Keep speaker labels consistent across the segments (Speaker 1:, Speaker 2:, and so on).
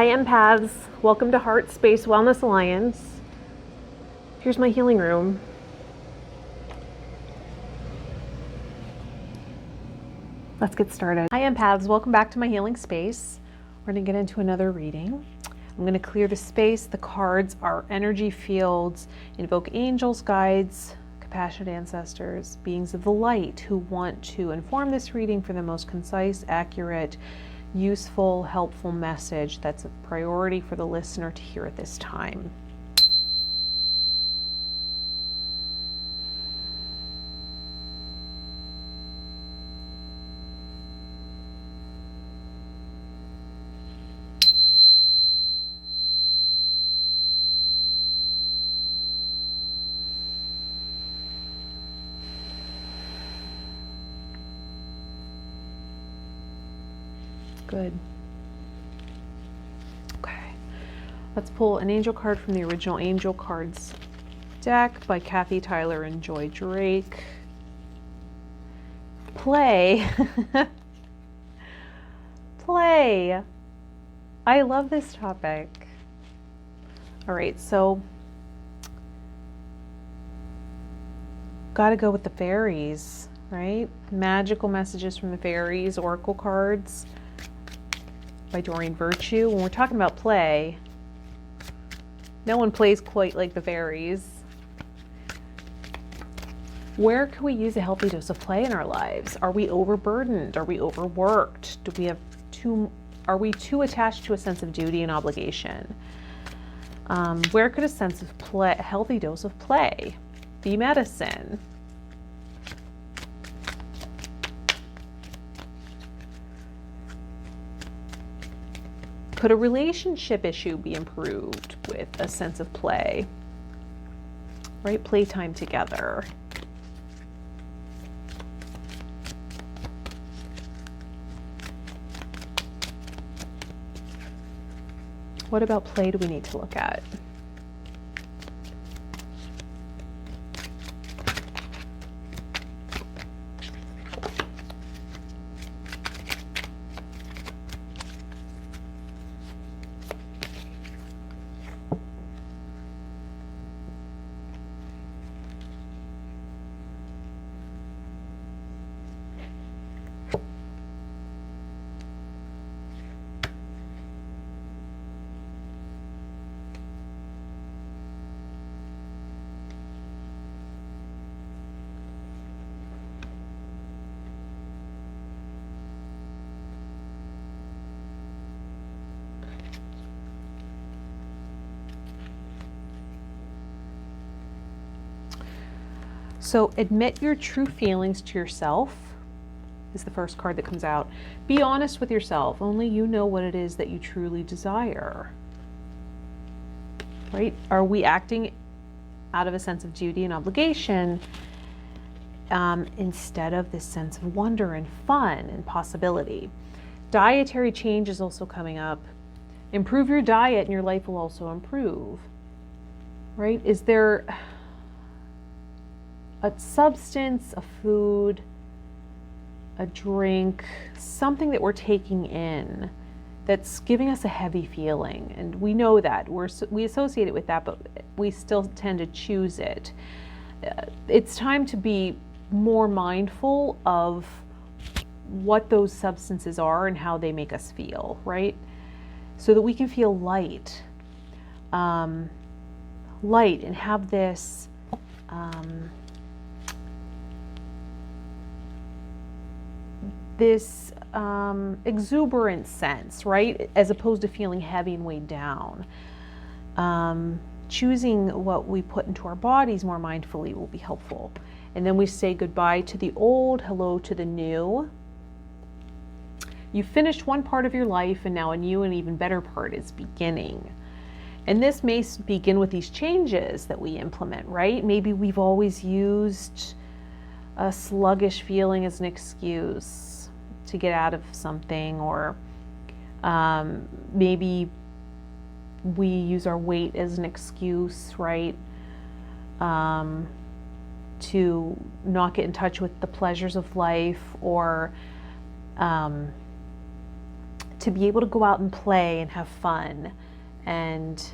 Speaker 1: Hi empaths, welcome to Heart Space Wellness Alliance. Here's my healing room. Let's get started. Hi empaths, welcome back to my healing space. We're going to get into another reading. I'm going to clear the space. The cards are energy fields, invoke angels, guides, compassionate ancestors, beings of the light who want to inform this reading for the most concise, accurate, useful, helpful message that's a priority for the listener to hear at this time. Good. Okay. Let's pull an angel card from the original Angel Cards deck by Kathy Tyler and Joy Drake. Play. Play. I love this topic. All right, so gotta go with the fairies, right? Magical messages from the fairies, oracle cards by Doreen Virtue. When we're talking about play, no one plays quite like the fairies. Where can we use a healthy dose of play in our lives? Are we overburdened? Are we overworked? Are we too attached to a sense of duty and obligation? Where could a sense of play, a healthy dose of play, be medicine? Could a relationship issue be improved with a sense of play? Right? Playtime together. What about play do we need to look at? So admit your true feelings to yourself is the first card that comes out. Be honest with yourself. Only you know what it is that you truly desire. Right? Are we acting out of a sense of duty and obligation instead of this sense of wonder and fun and possibility? Dietary change is also coming up. Improve your diet and your life will also improve. Right? Is there a substance, a food, a drink, something that we're taking in that's giving us a heavy feeling? And we know that. We associate it with that, but we still tend to choose it. It's time to be more mindful of what those substances are and how they make us feel, right? So that we can feel light. Light and have this exuberant sense, right? As opposed to feeling heavy and weighed down. Choosing what we put into our bodies more mindfully will be helpful. And then we say goodbye to the old, hello to the new. You finished one part of your life and now a new and even better part is beginning. And this may begin with these changes that we implement, right? Maybe we've always used a sluggish feeling as an excuse to get out of something, or maybe we use our weight as an excuse, right? To not get in touch with the pleasures of life, or to be able to go out and play and have fun, and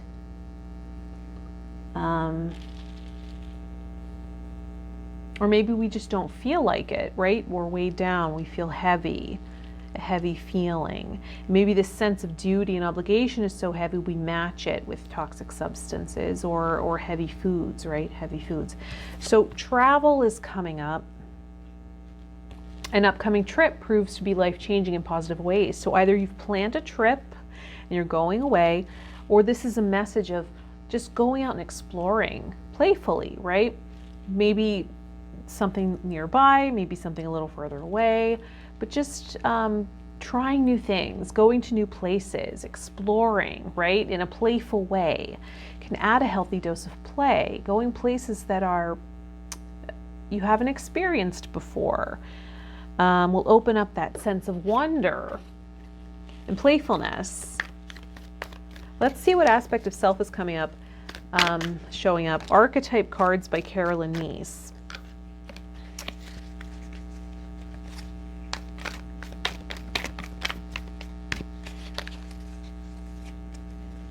Speaker 1: or maybe we just don't feel like it, right? We're weighed down, we feel heavy, a heavy feeling. Maybe this sense of duty and obligation is so heavy we match it with toxic substances or heavy foods, right? Heavy foods. So travel is coming up. An upcoming trip proves to be life-changing in positive ways. So either you've planned a trip and you're going away, or this is a message of just going out and exploring playfully, right? Maybe something nearby, maybe something a little further away, but just trying new things, going to new places, exploring, right, in a playful way can add a healthy dose of play. Going places that you haven't experienced before will open up that sense of wonder and playfulness. Let's see what aspect of self is coming up, showing up. Archetype cards by Carolyn Neese.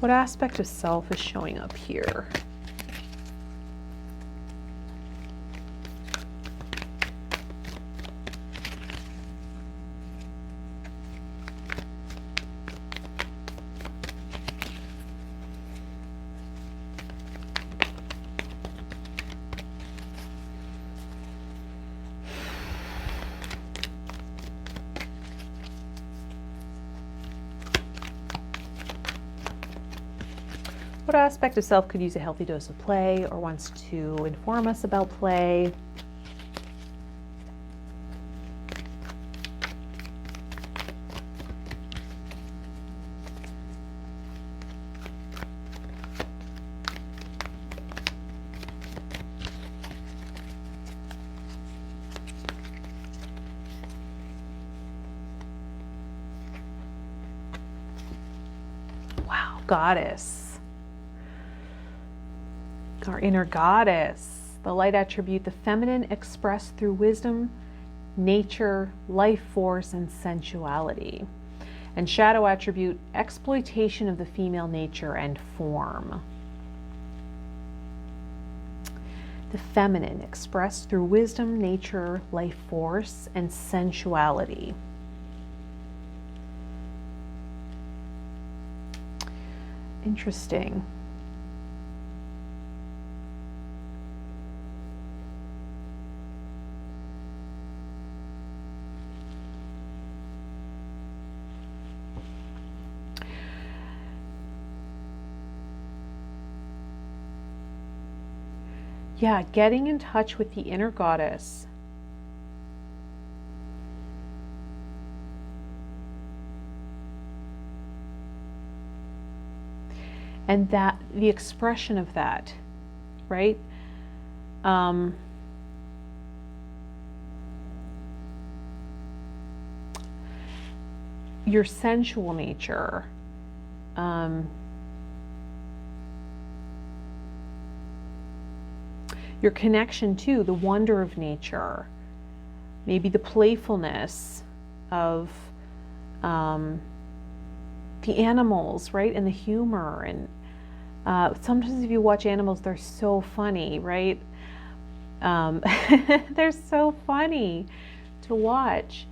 Speaker 1: What aspect of self is showing up here? What aspect of self could use a healthy dose of play or wants to inform us about play? Wow, goddess. Our inner goddess, the light attribute, the feminine expressed through wisdom, nature, life force, and sensuality. And shadow attribute, exploitation of the female nature and form. The feminine expressed through wisdom, nature, life force, and sensuality. Interesting. Yeah, getting in touch with the inner goddess. And that the expression of that, right? Your sensual nature. Your connection to the wonder of nature, maybe the playfulness of the animals, right? And the humor. And sometimes if you watch animals, they're so funny, right? They're so funny to watch.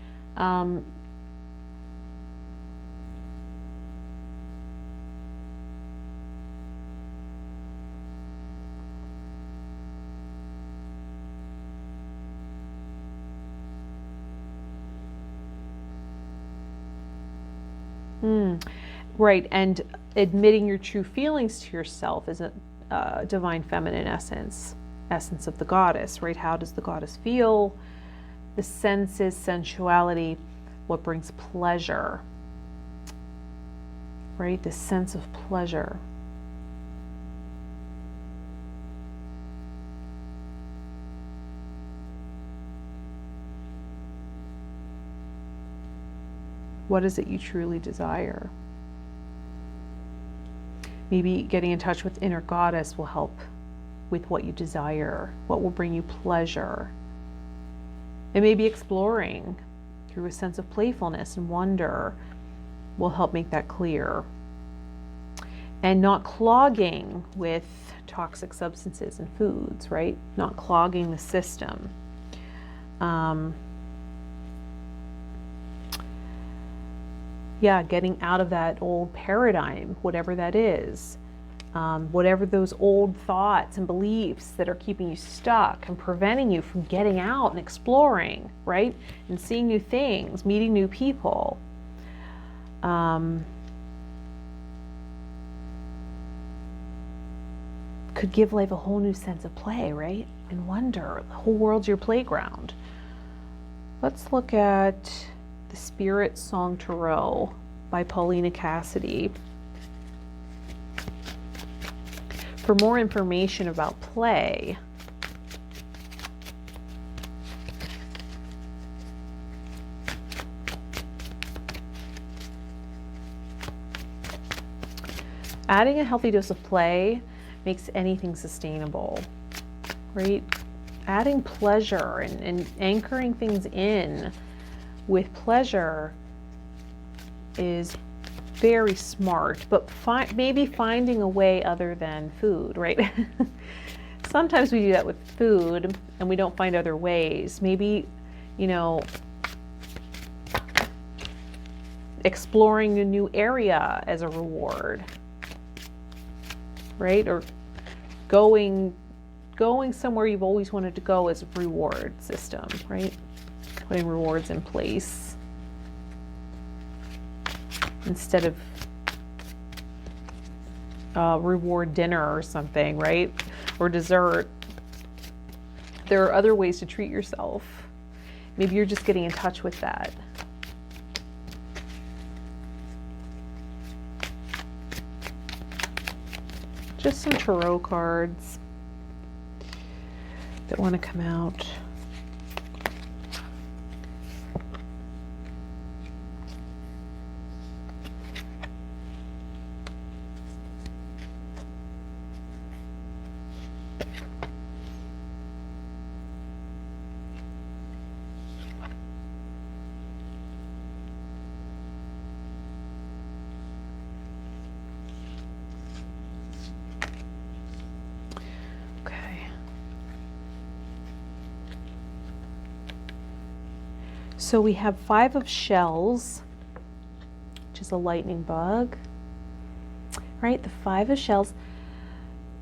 Speaker 1: Right, and admitting your true feelings to yourself is a divine feminine essence of the goddess, right? How does the goddess feel? The senses, sensuality, what brings pleasure, right? The sense of pleasure. What is it you truly desire? Maybe getting in touch with inner goddess will help with what you desire, what will bring you pleasure. And maybe exploring through a sense of playfulness and wonder. will help make that clear. And not clogging with toxic substances and foods, right? Not clogging the system. Yeah, getting out of that old paradigm, whatever that is. Whatever those old thoughts and beliefs that are keeping you stuck and preventing you from getting out and exploring, right? And seeing new things, meeting new people. Could give life a whole new sense of play, right? And wonder. The whole world's your playground. Let's look at The Spirit Song Tarot by Paulina Cassidy. For more information about play, adding a healthy dose of play makes anything sustainable, right? Adding pleasure and anchoring things in with pleasure is very smart, but maybe finding a way other than food, right? Sometimes we do that with food and we don't find other ways. Maybe, you know, exploring a new area as a reward, right? Or going somewhere you've always wanted to go as a reward system, right? Putting rewards in place instead of reward dinner or something, right? Or dessert. There are other ways to treat yourself. Maybe you're just getting in touch with that. Just some tarot cards that want to come out. So we have 5 of shells, which is a lightning bug, right? The 5 of shells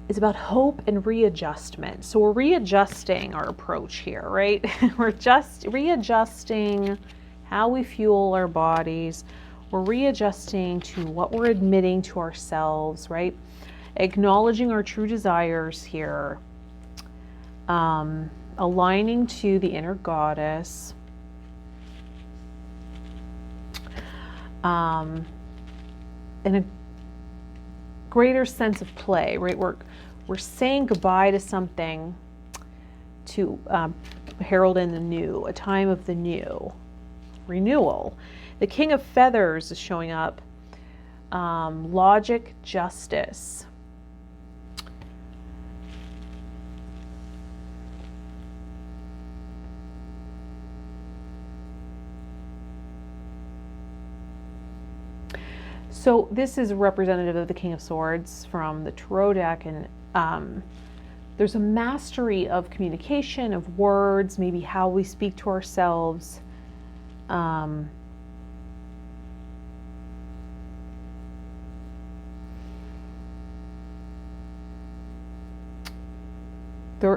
Speaker 1: is about hope and readjustment. So we're readjusting our approach here, right? We're just readjusting how we fuel our bodies. We're readjusting to what we're admitting to ourselves, right? Acknowledging our true desires here. Aligning to the inner goddess. And a greater sense of play, right? We're saying goodbye to something to herald in the new, a time of the new, renewal. The King of Feathers is showing up. Logic, justice. So this is a representative of the King of Swords from the Tarot deck, and there's a mastery of communication, of words, maybe how we speak to ourselves. There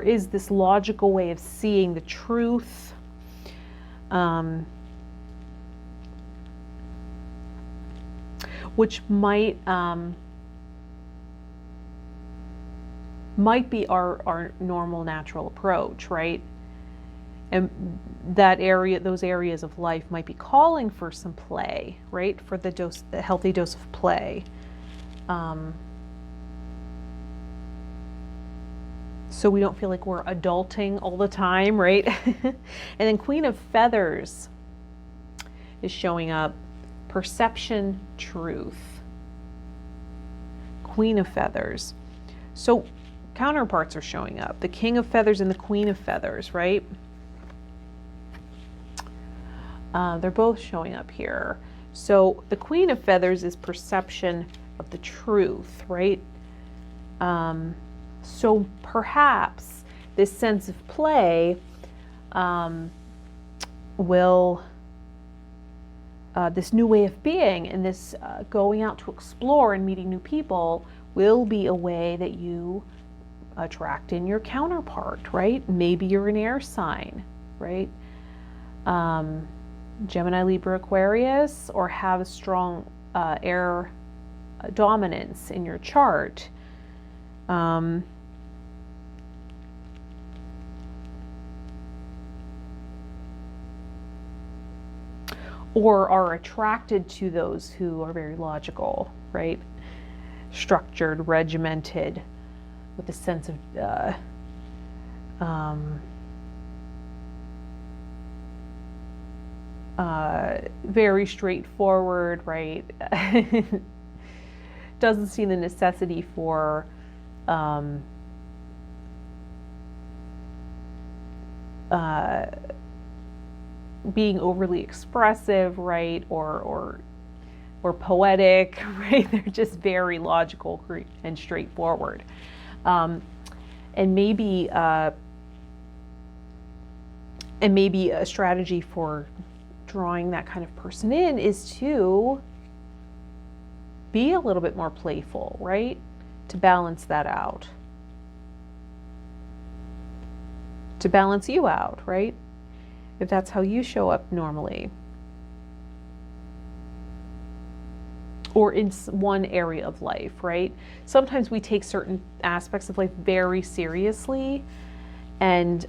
Speaker 1: is this logical way of seeing the truth. Which might be our normal natural approach, right? And that area, those areas of life might be calling for some play, right? For the healthy dose of play. So we don't feel like we're adulting all the time, right? And then Queen of Feathers is showing up. Perception, truth. Queen of Feathers. So counterparts are showing up. The King of Feathers and the Queen of Feathers, right? They're both showing up here. So the Queen of Feathers is perception of the truth, right? So perhaps this sense of play will, this new way of being and this going out to explore and meeting new people will be a way that you attract in your counterpart, right? Maybe you're an air sign, right? Gemini, Libra, Aquarius, or have a strong air dominance in your chart. Or are attracted to those who are very logical, right? Structured, regimented, with a sense of very straightforward, right? Doesn't see the necessity for being overly expressive, right? Or poetic, right? They're just very logical and straightforward. And maybe a strategy for drawing that kind of person in is to be a little bit more playful, right? To balance that out. To balance you out, right? If that's how you show up normally. Or in one area of life, right? Sometimes we take certain aspects of life very seriously, and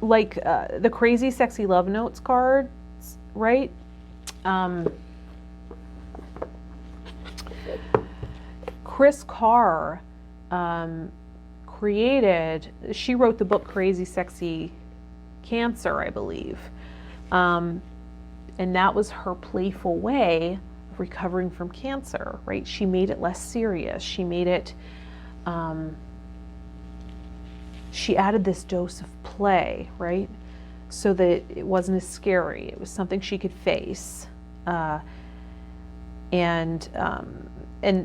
Speaker 1: like the Crazy Sexy Love Notes cards, right? Chris Carr she wrote the book Crazy Sexy Cancer, I believe. And that was her playful way of recovering from cancer, right? She made it less serious. She made it, she added this dose of play, right? So that it wasn't as scary. It was something she could face. And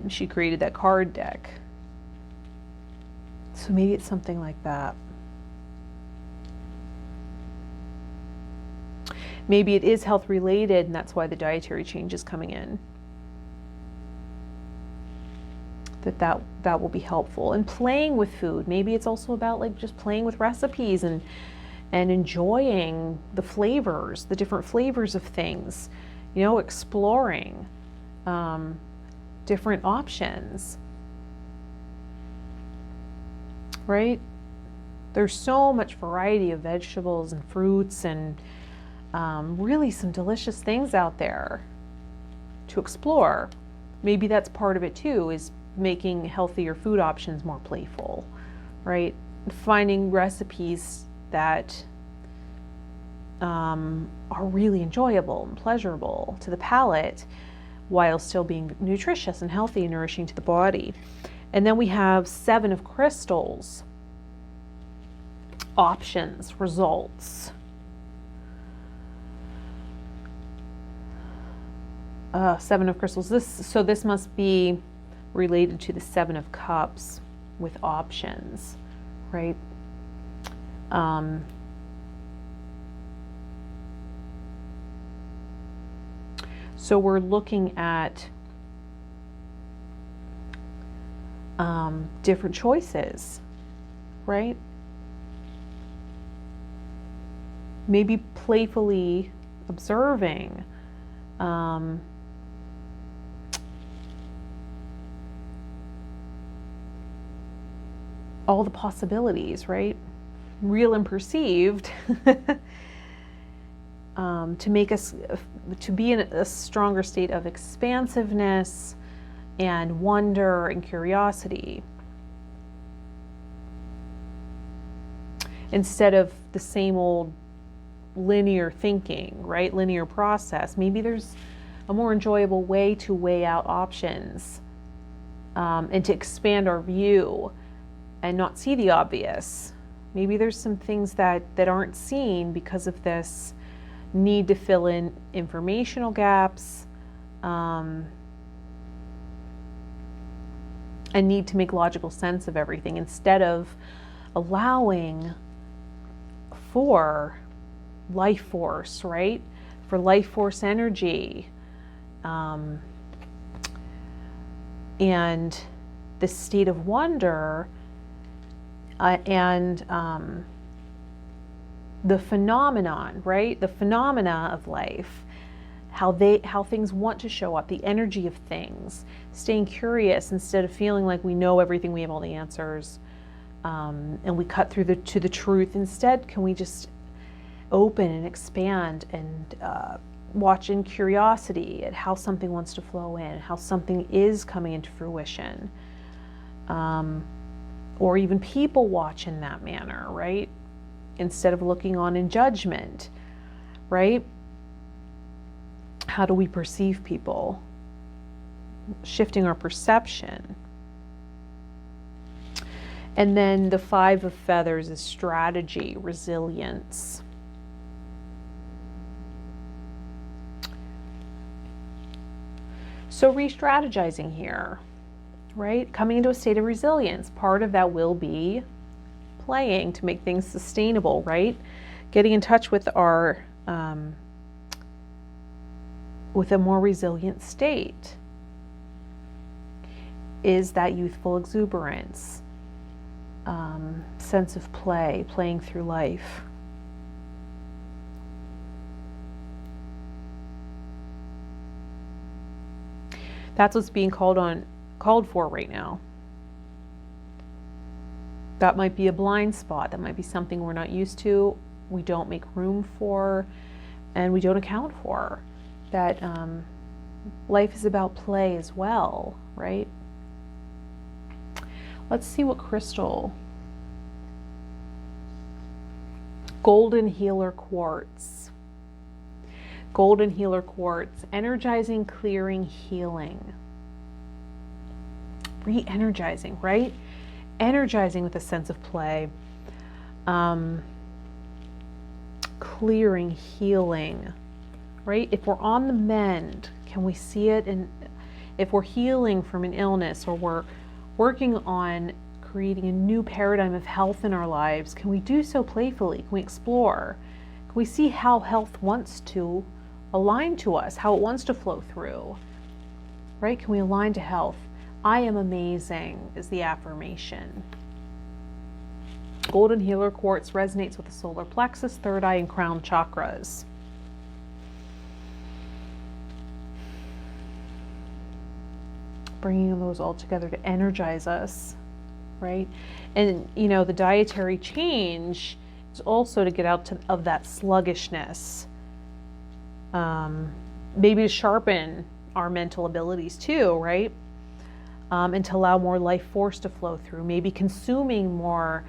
Speaker 1: she created that card deck. So maybe it's something like that. Maybe it is health related, and that's why the dietary change is coming in. That will be helpful. And playing with food. Maybe it's also about like just playing with recipes and enjoying the flavors, the different flavors of things. You know, exploring different options. Right? There's so much variety of vegetables and fruits and really some delicious things out there to explore. Maybe that's part of it too, is making healthier food options more playful, right? Finding recipes that are really enjoyable and pleasurable to the palate while still being nutritious and healthy and nourishing to the body. And then we have 7 of crystals, options, results. 7 of crystals. This must be related to the 7 of cups with options, right? So we're looking at different choices, right? Maybe playfully observing all the possibilities, right? Real and perceived, to make us, to be in a stronger state of expansiveness and wonder and curiosity. Instead of the same old linear thinking, right? Linear process. Maybe there's a more enjoyable way to weigh out options and to expand our view and not see the obvious. Maybe there's some things that aren't seen because of this need to fill in informational gaps, and need to make logical sense of everything instead of allowing for life force, right? For life force energy, and this state of wonder, and the phenomenon, right? The phenomena of life, how things want to show up, the energy of things, staying curious instead of feeling like we know everything, we have all the answers, and we cut through to the truth. Instead, can we just open and expand and watch in curiosity at how something wants to flow in, how something is coming into fruition, or even people watch in that manner, right? Instead of looking on in judgment, right? How do we perceive people? Shifting our perception. And then the 5 of Feathers is strategy, resilience. So re-strategizing here, right? Coming into a state of resilience. Part of that will be playing to make things sustainable, right? Getting in touch with our, with a more resilient state. Is that youthful exuberance, sense of play, playing through life. That's what's being called for right now. That might be a blind spot. That might be something we're not used to, we don't make room for, and we don't account for. That life is about play as well, right? Let's see what crystal. Golden Healer Quartz. Golden Healer Quartz, energizing, clearing, healing. Re-energizing, right? Energizing with a sense of play. Clearing, healing, right? If we're on the mend, can we see it? And if we're healing from an illness, or we're working on creating a new paradigm of health in our lives, can we do so playfully? Can we explore? Can we see how health wants to align to us, how it wants to flow through, right? Can we align to health? I am amazing is the affirmation. Golden Healer Quartz resonates with the solar plexus, third eye, and crown chakras. Bringing those all together to energize us, right? And, you know, the dietary change is also to get out of that sluggishness, maybe to sharpen our mental abilities too, right? And to allow more life force to flow through. Maybe consuming more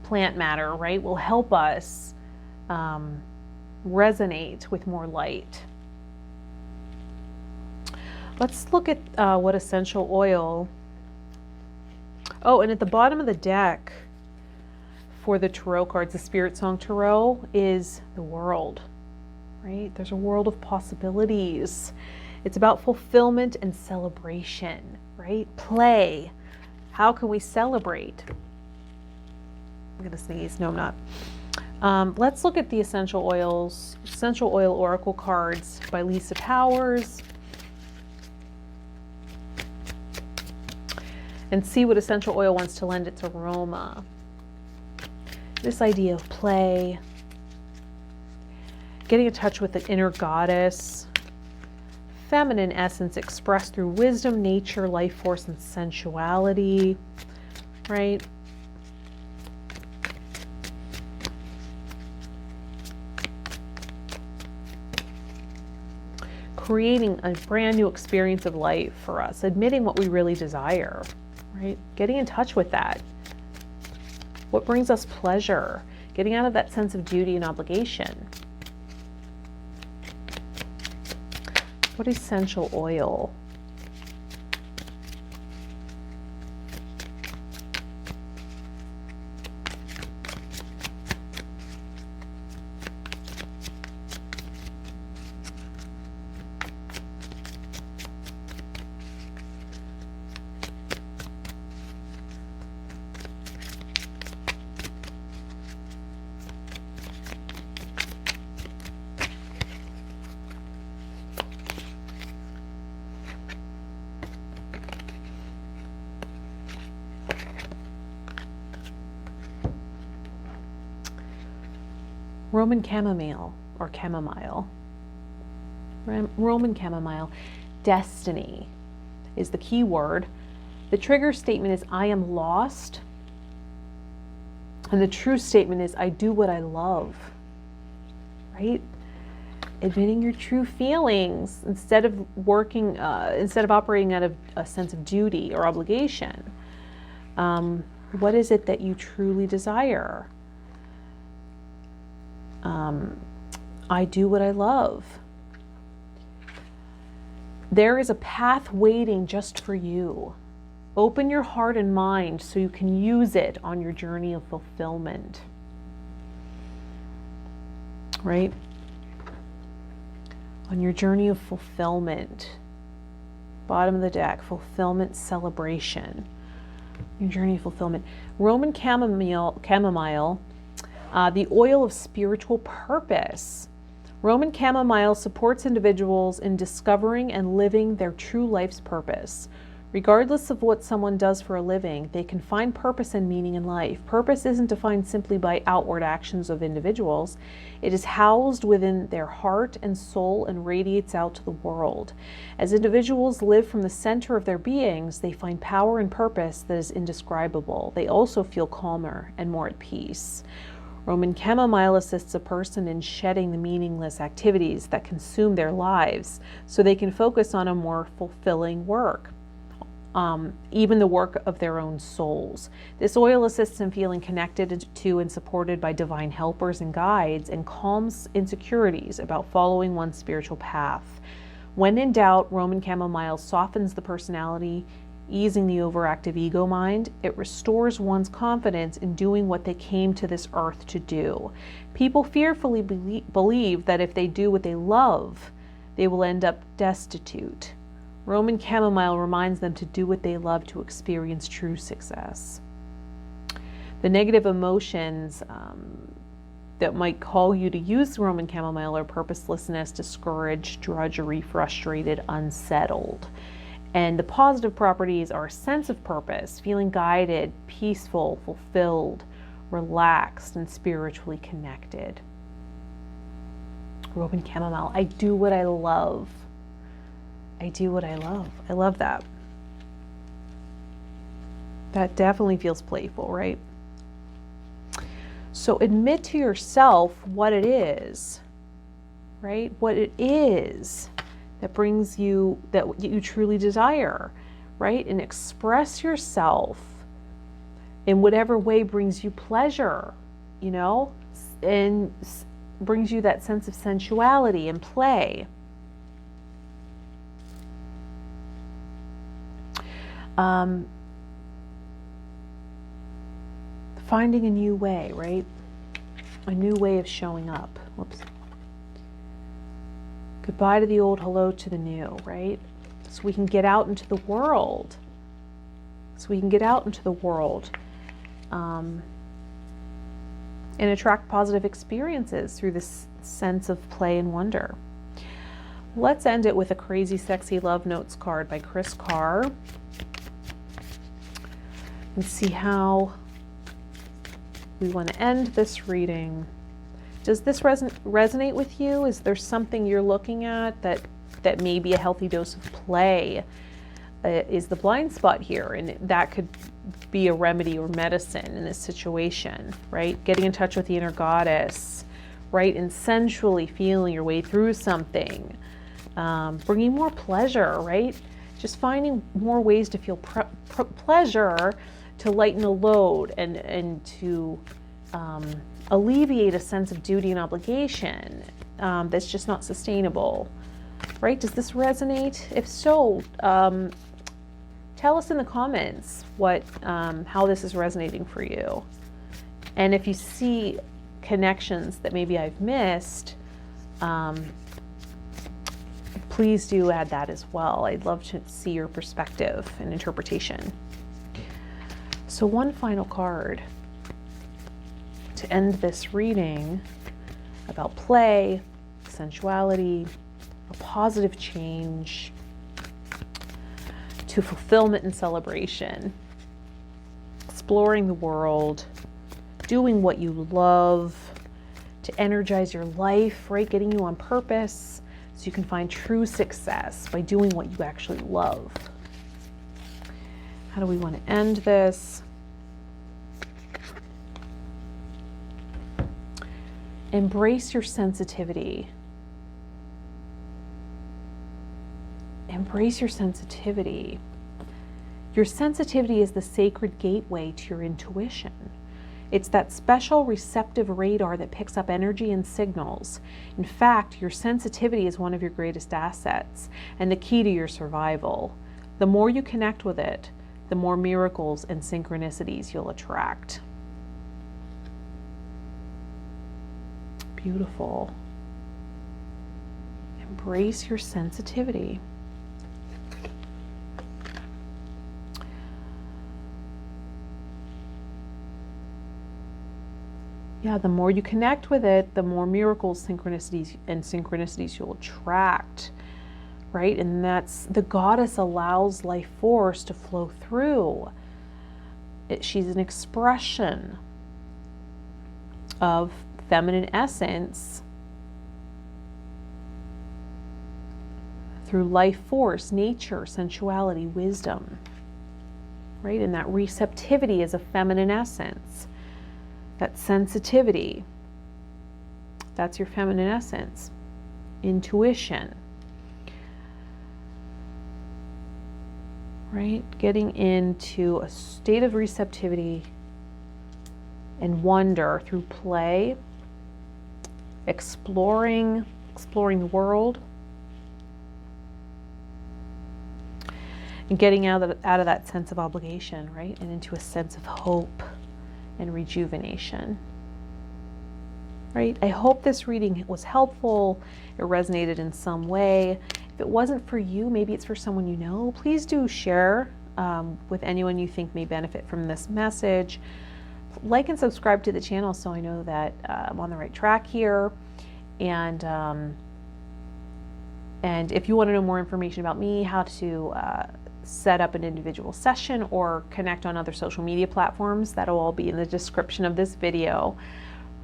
Speaker 1: plant matter, right, will help us resonate with more light. Let's look at what essential oil. Oh, and at the bottom of the deck for the tarot cards, the Spirit Song Tarot, is the world, right? There's a world of possibilities. It's about fulfillment and celebration, right? Play. How can we celebrate? I'm going to sneeze. No, I'm not. Let's look at the Essential Oil Oracle cards by Lisa Powers and see what essential oil wants to lend its aroma. This idea of play, getting in touch with the inner goddess, feminine essence expressed through wisdom, nature, life force, and sensuality, right? Creating a brand new experience of life for us, admitting what we really desire, right? Getting in touch with that. What brings us pleasure? Getting out of that sense of duty and obligation. What essential oil? Roman chamomile or chamomile. Roman chamomile. Destiny is the key word. The trigger statement is I am lost. And the true statement is I do what I love. Right? Admitting your true feelings instead of operating out of a sense of duty or obligation. What is it that you truly desire? I do what I love. There is a path waiting just for you. Open your heart and mind so you can use it on your journey of fulfillment. Right? On your journey of fulfillment. Bottom of the deck, fulfillment celebration. Your journey of fulfillment. Roman chamomile, the oil of spiritual purpose. Roman chamomile supports individuals in discovering and living their true life's purpose. Regardless of what someone does for a living, they can find purpose and meaning in life. Purpose isn't defined simply by outward actions of individuals. It is housed within their heart and soul and radiates out to the world. As individuals live from the center of their beings, they find power and purpose that is indescribable. They also feel calmer and more at peace. Roman chamomile assists a person in shedding the meaningless activities that consume their lives so they can focus on a more fulfilling work. Even the work of their own souls. This oil assists in feeling connected to and supported by divine helpers and guides and calms insecurities about following one's spiritual path. When in doubt, Roman chamomile softens the personality, easing the overactive ego mind. It restores one's confidence in doing what they came to this earth to do. People fearfully believe that if they do what they love, they will end up destitute. Roman chamomile reminds them to do what they love to experience true success. The negative emotions that might call you to use Roman chamomile are purposelessness, discouraged, drudgery, frustrated, unsettled. And the positive properties are a sense of purpose, feeling guided, peaceful, fulfilled, relaxed, and spiritually connected. Roman chamomile, I do what I love. I do what I love. I love that. That definitely feels playful, right? So admit to yourself what it is, right? What it is that brings you, that you truly desire, right? And express yourself in whatever way brings you pleasure, you know, and brings you that sense of sensuality and play. Finding a new way, right? A new way of showing up. Whoops. Goodbye to the old, hello to the new, right? So we can get out into the world. And attract positive experiences through this sense of play and wonder. Let's end it with a Crazy Sexy Love Notes card by Chris Carr. And see how we want to end this reading. Does this resonate with you? Is there something you're looking at that may be a healthy dose of play is the blind spot here? And that could be a remedy or medicine in this situation, right? Getting in touch with the inner goddess, right? And sensually feeling your way through something. Bringing more pleasure, right? Just finding more ways to feel pleasure to lighten a load and to alleviate a sense of duty and obligation that's just not sustainable, right? Does this resonate? If so, tell us in the comments how this is resonating for you. And if you see connections that maybe I've missed, please do add that as well. I'd love to see your perspective and interpretation. So one final card to end this reading about play, sensuality, a positive change, to fulfillment and celebration, exploring the world, doing what you love, to energize your life, right? Getting you on purpose so you can find true success by doing what you actually love. How do we want to end this? Embrace your sensitivity. Embrace your sensitivity. Your sensitivity is the sacred gateway to your intuition. It's that special receptive radar that picks up energy and signals. In fact, your sensitivity is one of your greatest assets and the key to your survival. The more you connect with it, the more miracles and synchronicities you'll attract. Beautiful. Embrace your sensitivity. Yeah, the more you connect with it, the more miracles, synchronicities you'll attract, right? And that's, the goddess allows life force to flow through. She's an expression of feminine essence through life force, nature, sensuality, wisdom, right? And that receptivity is a feminine essence. That sensitivity, that's your feminine essence. Intuition, right? Getting into a state of receptivity and wonder through play, exploring the world, and getting out of that sense of obligation, right? And into a sense of hope and rejuvenation, right? I hope this reading was helpful. It resonated in some way. If it wasn't for you, maybe it's for someone you know. Please do share with anyone you think may benefit from this message. Like and subscribe to the channel so I know that I'm on the right track here. And if you want to know more information about me, how to set up an individual session or connect on other social media platforms, that'll all be in the description of this video.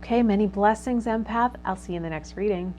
Speaker 1: Okay, many blessings, empath. I'll see you in the next reading.